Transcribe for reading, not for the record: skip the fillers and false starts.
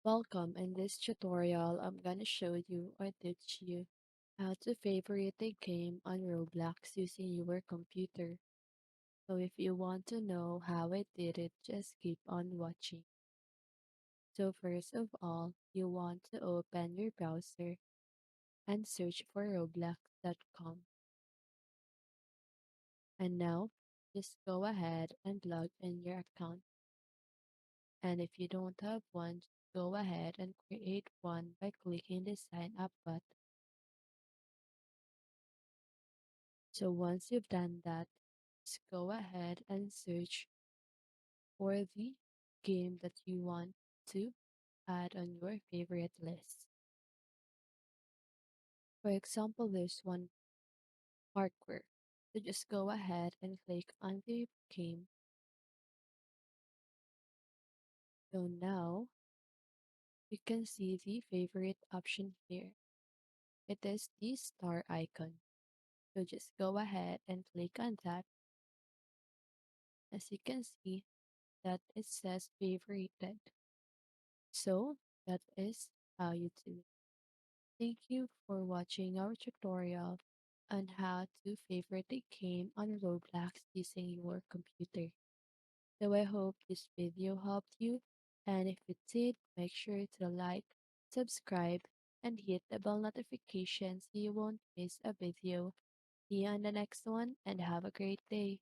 Welcome. In this tutorial, I'm gonna show you or teach you how to favorite a game on Roblox using your computer. So if you want to know how I did it, just keep on watching. So first of all, you want to open your browser and search for roblox.com. And now, just go ahead and log in your account. And if you don't have one, go ahead and create one by clicking the sign up button. So once you've done that, just go ahead and search for the game that you want to add on your favorite list. For example, there's one parkour. So just go ahead and click on the game. So now you can see the favorite option here. It is the star icon. So just go ahead and click on that. As you can see that it says favorited. So that is how you do it. Thank you for watching our tutorial on how to favorite a game on Roblox using your computer. So I hope this video helped you, and if it did, make sure to like, subscribe, and hit the bell notification so you won't miss a video. See you on the next one, and have a great day.